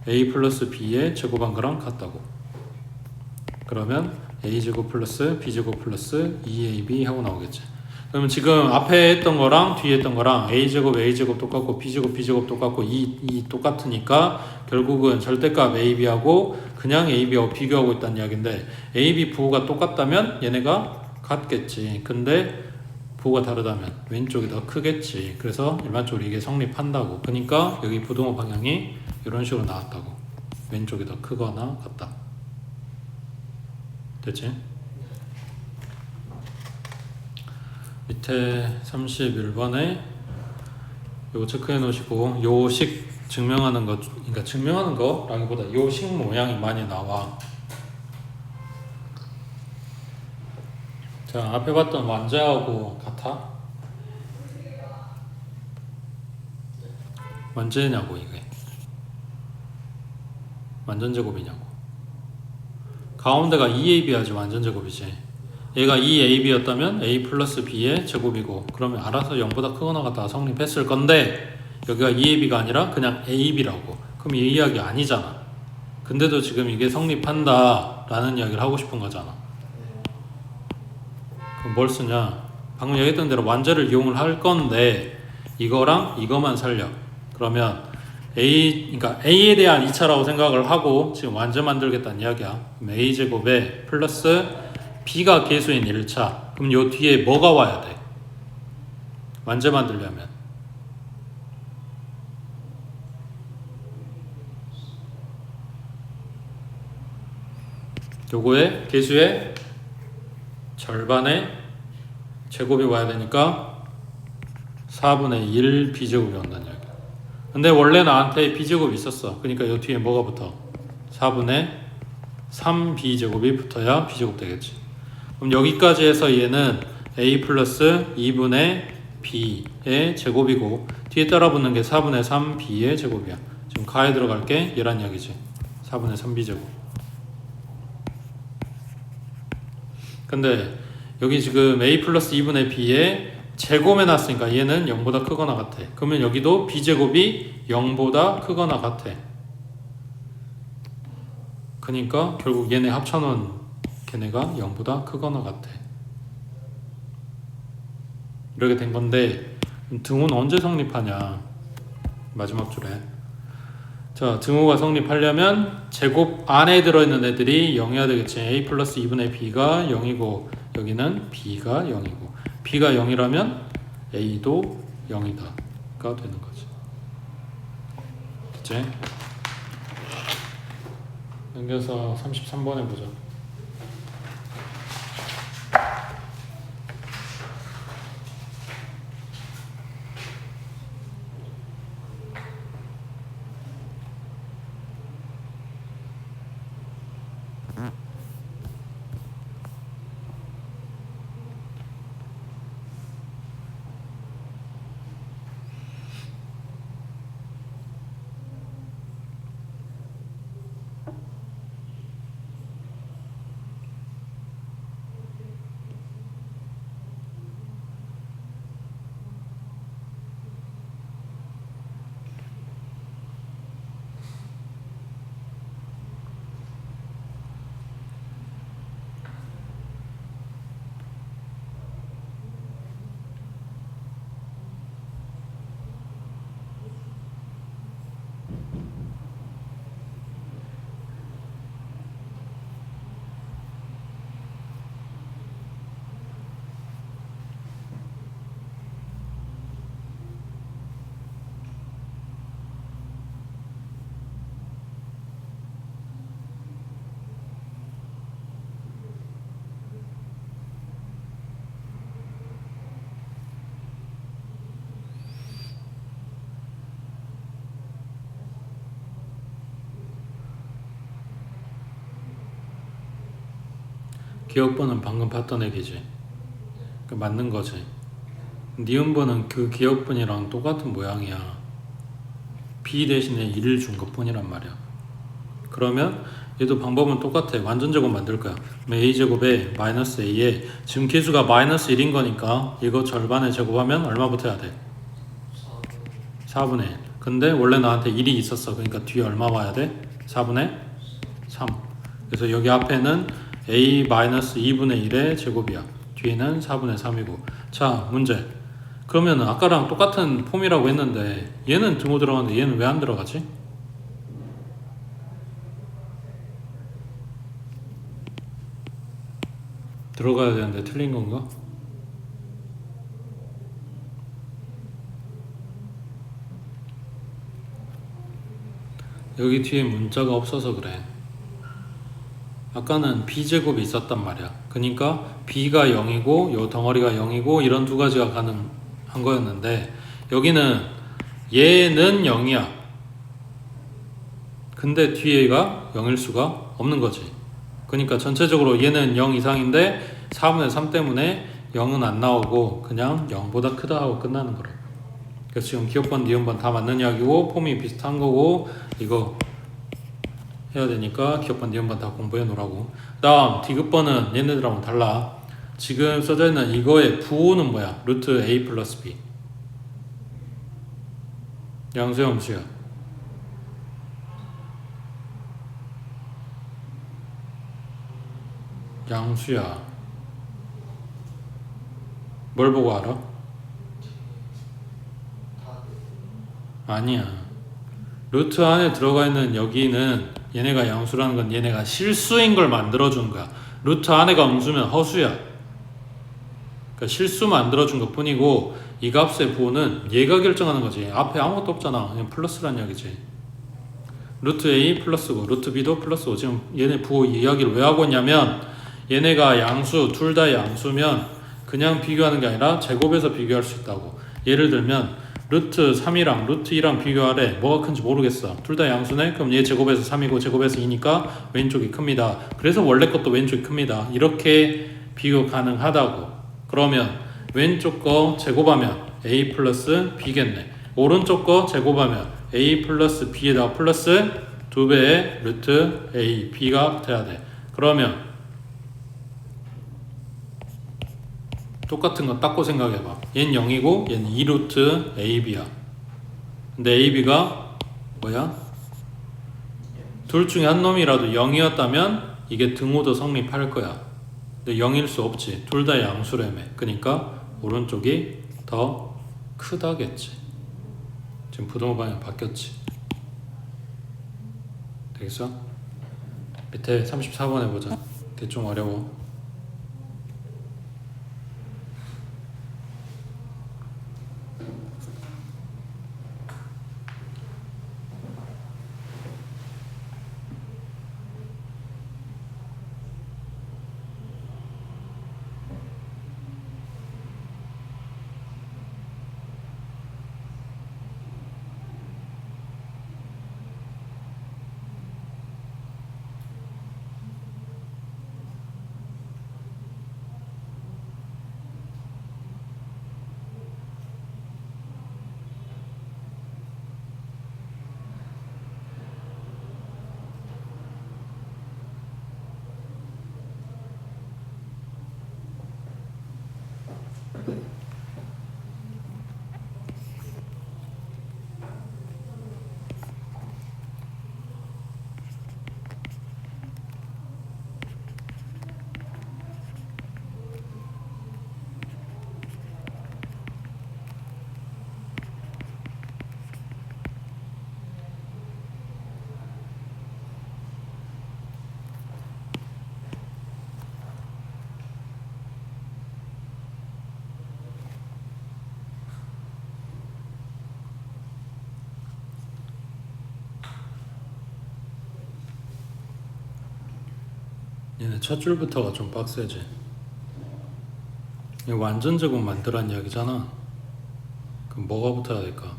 a 플러스 b의 제곱한 거랑 같다고. 그러면 a제곱 플러스 b제곱 플러스 2ab 하고 나오겠지. 그러면 지금 앞에 했던 거랑 뒤에 했던 거랑 a제곱 똑같고 b제곱 똑같고 2 똑같으니까 결국은 절대값 ab하고 그냥 ab하고 비교하고 있다는 이야기인데, ab 부호가 똑같다면 얘네가 같겠지. 근데 부호가 다르다면 왼쪽이 더 크겠지. 그래서 일반적으로 이게 성립한다고. 그러니까 여기 부동호 방향이 이런 식으로 나왔다고. 왼쪽이 더 크거나 같다. 됐지? 밑에 31번에 요거 체크해 놓으시고, 요 식 증명하는 거, 그러니까 증명하는 거라기보다 요 식 모양이 많이 나와. 자, 앞에 봤던 완제하고 같아? 완제냐고 이게. 완전제곱이냐고. 가운데가 2ab 하지 완전제곱이지. 얘가 2ab였다면 a 플러스 b의 제곱이고, 그러면 알아서 0보다 크거나 같다가 성립했을 건데 여기가 2ab가 아니라 그냥 ab라고. 그럼 이 이야기 아니잖아. 근데도 지금 이게 성립한다 라는 이야기를 하고 싶은 거잖아. 그럼 뭘 쓰냐? 방금 얘기했던 대로 완제를 이용을 할 건데 이거랑 이거만 살려. 그러면 그러니까 a에 대한 2차라고 생각을 하고 지금 완제 만들겠다는 이야기야. 그럼 a제곱에 플러스 b가 계수인 1차. 그럼 요 뒤에 뭐가 와야 돼? 완제 만들려면 요거의 계수의 절반의 제곱이 와야 되니까 4분의 1 b제곱이 온다는 이야기야. 근데 원래 나한테 b제곱이 있었어. 그러니까 요 뒤에 뭐가 붙어? 4분의 3 b제곱이 붙어야 b제곱 되겠지. 그럼 여기까지 해서 얘는 a 플러스 2분의 b의 제곱이고, 뒤에 따라 붙는 게 4분의 3 b의 제곱이야. 지금 가에 들어갈 게 얘란 이야기지. 4분의 3 b제곱. 근데 여기 지금 a 플러스 2분의 b의 제곱 해놨으니까 얘는 0보다 크거나 같아. 그러면 여기도 b제곱이 0보다 크거나 같아. 그러니까 결국 얘네 합쳐놓은 걔네가 0보다 크거나 같아. 이렇게 된 건데 등호는 언제 성립하냐? 마지막 줄에. 자, 등호가 성립하려면 제곱 안에 들어있는 애들이 0이어야 되겠지. a 플러스 2분의 b가 0이고 여기는 b가 0이고 b가 0이라면 a도 0이다가 되는 거지. 됐지? 넘겨서 33번에 보자. 기억번은 방금 봤던 얘기지. 맞는 거지. 니은번은 그 기억번이랑 똑같은 모양이야. b 대신에 1을 준 것뿐이란 말이야. 그러면 얘도 방법은 똑같아. 완전 제곱 만들 거야. a제곱에 마이너스 a에 지금 개수가 마이너스 1인 거니까 이거 절반에 제곱하면 얼마 붙어야 돼? 4분의 1. 근데 원래 나한테 1이 있었어. 그러니까 뒤에 얼마 와야 돼? 4분의 3. 그래서 여기 앞에는 a-2분의 1의 제곱이야. 뒤에는 4분의 3이고. 자, 문제. 그러면 아까랑 똑같은 폼이라고 했는데 얘는 등호 들어가는데 얘는 왜 안 들어가지? 들어가야 되는데 틀린 건가? 여기 뒤에 문자가 없어서 그래. 아까는 b제곱이 있었단 말이야. 그러니까 b가 0이고 요 덩어리가 0이고 이런 두 가지가 가능한 거였는데 여기는 얘는 0이야. 근데 뒤에가 0일 수가 없는 거지. 그러니까 전체적으로 얘는 0 이상인데 4분의 3 때문에 0은 안 나오고 그냥 0보다 크다 하고 끝나는 거라. 그래서 지금 기억번, 니은번 다 맞는 이야기고 폼이 비슷한 거고 이거 해야 되니까 기억번, 니은번 다 공부해 놓으라고. 다음 디귿번은 얘네들하고는 달라. 지금 써져 있는 이거의 부호는 뭐야? 루트 a 플러스 b. 양수야 음수야? 양수야. 뭘 보고 알아? 아니야. 루트 안에 들어가 있는 여기는 얘네가 양수라는 건 얘네가 실수인 걸 만들어준 거야. 루트 안에가 음수면 허수야. 그러니까 실수 만들어준 것 뿐이고 이 값의 부호는 얘가 결정하는 거지. 앞에 아무것도 없잖아. 그냥 플러스란 이야기지. 루트 a 플러스고 루트 b도 플러스고. 지금 얘네 부호 이야기를 왜 하고 있냐면 얘네가 양수, 둘 다 양수면 그냥 비교하는 게 아니라 제곱해서 비교할 수 있다고. 예를 들면 루트 3이랑 루트 2랑 비교하래. 뭐가 큰지 모르겠어. 둘 다 양수네? 그럼 얘 제곱해서 3이고 제곱해서 2니까 왼쪽이 큽니다. 그래서 원래 것도 왼쪽이 큽니다. 이렇게 비교 가능하다고. 그러면 왼쪽 거 제곱하면 a 플러스 b겠네. 오른쪽 거 제곱하면 a 플러스 b에다가 플러스 2배의 루트 a, b가 돼야 돼. 그러면 똑같은 거 닦고 생각해봐. 얘는 0이고 얘는 2루트 ab야. 근데 ab가 뭐야? 둘 중에 한 놈이라도 0이었다면 이게 등호도 성립할 거야. 근데 0일 수 없지. 둘 다 양수라며. 그러니까 오른쪽이 더 크다겠지. 지금 부동호 방향 바뀌었지. 되겠어? 밑에 34번 해보자. 대충 어려워. 얘네 첫 줄부터가 좀 빡세지. 이거 완전 제곱 만들란 이야기잖아. 그럼 뭐가 붙어야 될까?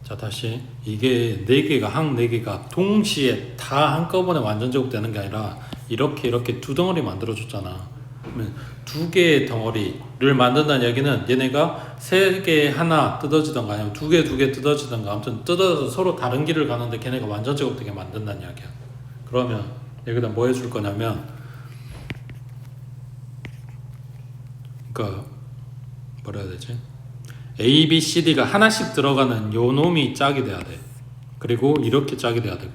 자, 다시 이게 4개가 항 4개가 동시에 다 한꺼번에 완전 제곱 되는 게 아니라 이렇게 두 덩어리 만들어줬잖아. 그러면 2개의 덩어리를 만든다는 이야기는 얘네가 3개 하나 뜯어지던가 아니면 2개 뜯어지던가 아무튼 뜯어져서 서로 다른 길을 가는데 걔네가 완전 제곱되게 만든다는 이야기야. 그러면 여기다 뭐 해줄 거냐면, 그러니까 뭐라 해야 되지? A, B, C, D가 하나씩 들어가는 요 놈이 짝이 돼야 돼. 그리고 이렇게 짝이 돼야 되고.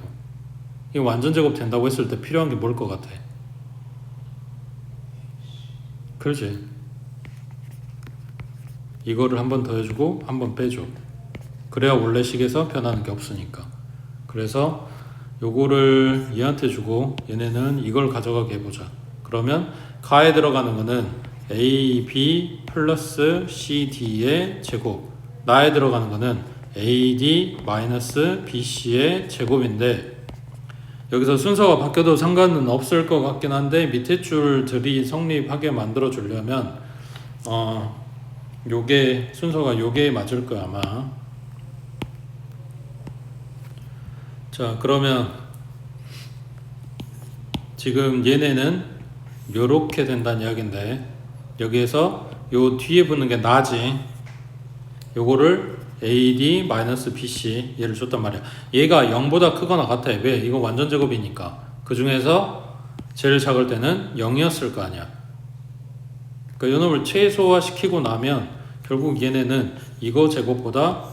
이게 완전 제곱 된다고 했을 때 필요한 게 뭘 것 같아? 그렇지. 이거를 한 번 더 해주고 한 번 빼줘. 그래야 원래 식에서 변하는 게 없으니까. 그래서 요거를 얘한테 주고 얘네는 이걸 가져가게 해보자. 그러면 가에 들어가는 거는 A, B 플러스 C, D의 제곱, 나에 들어가는 거는 A, D 마이너스 B, C의 제곱인데, 여기서 순서가 바뀌어도 상관은 없을 것 같긴 한데 밑에 줄들이 성립하게 만들어 주려면 요게 순서가 요게 맞을 거야 아마. 자, 그러면 지금 얘네는 요렇게 된다는 이야기인데, 여기에서 요 뒤에 붙는 게 나지. 요거를 AD 마이너스 BC 얘를 줬단 말이야. 얘가 0보다 크거나 같아. 왜? 이거 완전 제곱이니까. 그 중에서 제일 작을 때는 0이었을 거 아니야. 그러니까 요 놈을 최소화시키고 나면 결국 얘네는 이거 제곱보다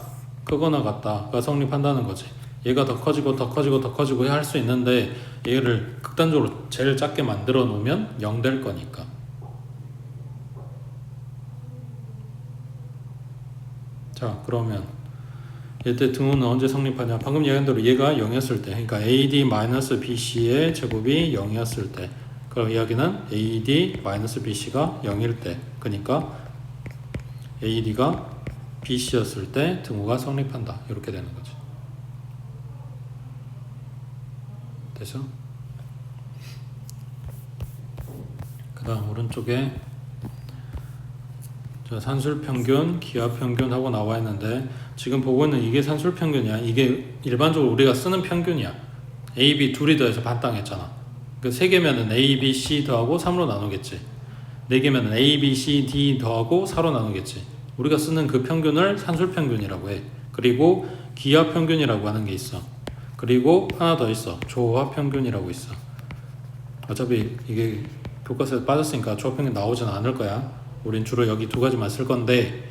크거나 같다가 성립한다는 거지. 얘가 더 커지고 할 수 있는데 얘를 극단적으로 제일 작게 만들어 놓으면 0 될 거니까. 자, 그러면 얘때 등호는 언제 성립하냐? 방금 얘기한 대로 얘가 0이었을 때, 그러니까 AD-BC의 제곱이 0이었을 때, 그 이야기는 AD-BC가 0일 때, 그러니까 AD가 BC였을 때 등호가 성립한다. 이렇게 되는 거지. 됐어? 그 다음 오른쪽에 산술평균, 기하평균 하고 나와 있는데, 지금 보고 있는 이게 산술평균이야. 이게 일반적으로 우리가 쓰는 평균이야. A, B 둘이 더해서 반땅했잖아. 그 3개면은 A, B, C 더하고 3로 나누겠지. 4개면은 A, B, C, D 더하고 4로 나누겠지. 우리가 쓰는 그 평균을 산술평균이라고 해. 그리고 기하평균이라고 하는 게 있어. 그리고 하나 더 있어. 조화평균이라고 있어. 어차피 이게 교과서에 빠졌으니까 조화평균 나오진 않을 거야. 우린 주로 여기 2가지만 쓸 건데,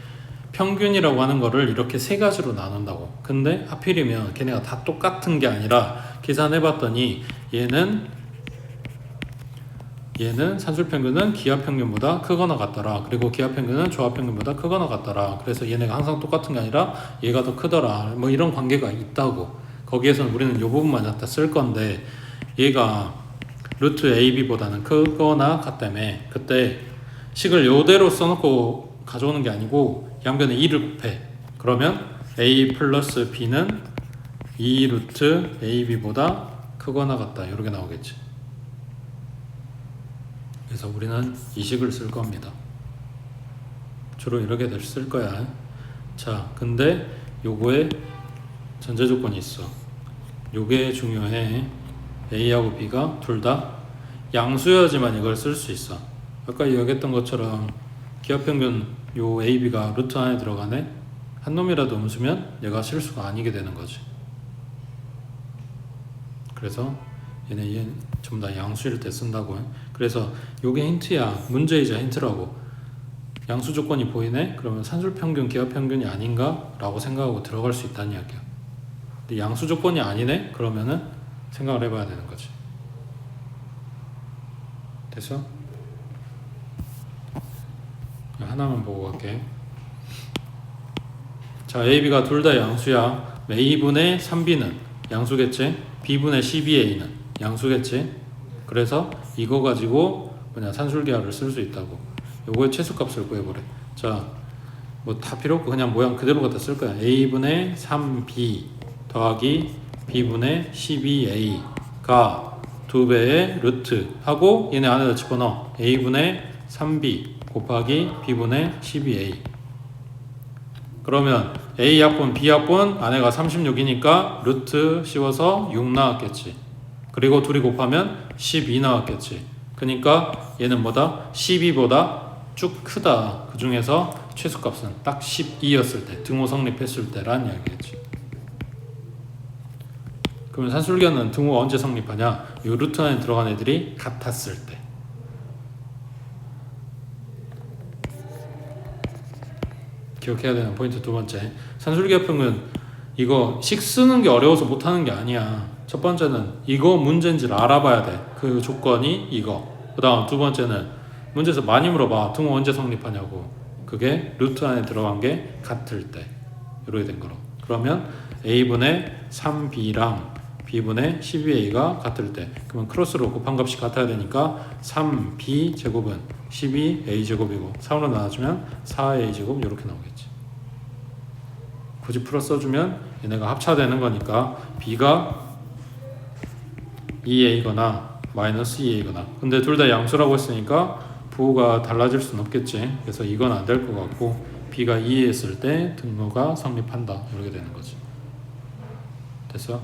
평균이라고 하는 거를 이렇게 3가지로 나눈다고. 근데 하필이면 걔네가 다 똑같은 게 아니라 계산해 봤더니 얘는 얘는 산술평균은 기하평균보다 크거나 같더라. 그리고 기하평균은 조합평균보다 크거나 같더라. 그래서 얘네가 항상 똑같은 게 아니라 얘가 더 크더라. 뭐 이런 관계가 있다고. 거기에서는 우리는 이 부분만 갖다 쓸 건데 얘가 루트 AB보다는 크거나 같다며 그때 식을 요대로 써놓고 가져오는 게 아니고 양변에 2를 곱해. 그러면 A 플러스 B는 2 루트 AB보다 크거나 같다. 이렇게 나오겠지. 그래서 우리는 이 식을 쓸 겁니다. 주로 이렇게 쓸 거야. 자, 근데 요거에 전제 조건이 있어. 요게 중요해. A하고 B가 둘 다 양수여야지만 이걸 쓸 수 있어. 아까 이야기했던 것처럼 기하평균 요 AB가 루트 안에 들어가네. 한 놈이라도 음수면 얘가 실수가 아니게 되는 거지. 그래서 얘 전부 다 양수일 때 쓴다고. 그래서 요게 힌트야. 문제이자 힌트라고. 양수 조건이 보이네? 그러면 산술평균, 기하평균이 아닌가? 라고 생각하고 들어갈 수 있다는 이야기야. 근데 양수 조건이 아니네? 그러면은 생각을 해봐야 되는 거지. 됐어? 하나만 보고 갈게. 자, A, B가 둘 다 양수야. A분의 3B는 양수겠지? B분의 12A는 양수겠지? 그래서 이거 가지고 산술기하를 쓸 수 있다고. 요거의 최소값을 구해보래. 자, 뭐 다 필요 없고 그냥 모양 그대로 갖다 쓸 거야. A분의 3B 더하기 B분의 12A가 2배의 루트 하고 얘네 안에다 집어넣어. A분의 3B 곱하기 B분의 12A. 그러면 A 합분 B 합분 안에가 36이니까 루트 씌워서 6 나왔겠지. 그리고 둘이 곱하면 12 나왔겠지. 그러니까 얘는 뭐다? 12보다 쭉 크다. 그 중에서 최소값은 딱 12였을 때, 등호 성립했을 때란 이야기겠지. 그러면 산술기하는 등호가 언제 성립하냐? 이 루트 안에 들어간 애들이 같았을 때. 기억해야 되는 포인트 두 번째. 산술기하평균 이거 식 쓰는 게 어려워서 못하는 게 아니야. 첫 번째는 이거 문제인지를 알아봐야 돼. 그 조건이 이거. 그 다음 두 번째는 문제에서 많이 물어봐. 등호 언제 성립하냐고. 그게 루트 안에 들어간 게 같을 때. 이렇게 된 거로. 그러면 A분의 3B랑 B분의 12A가 같을 때. 그러면 크로스로 곱한 값이 같아야 되니까 3B 제곱은 12A 제곱이고 3으로 나눠주면 4A 제곱 이렇게 나오겠지. 굳이 풀어 써주면 얘네가 합차되는 거니까 B가 2A거나 마이너스 2A거나. 근데 둘 다 양수라고 했으니까 부호가 달라질 수는 없겠지. 그래서 이건 안 될 것 같고 B가 2A 했을 때 등호가 성립한다. 이렇게 되는 거지. 됐어?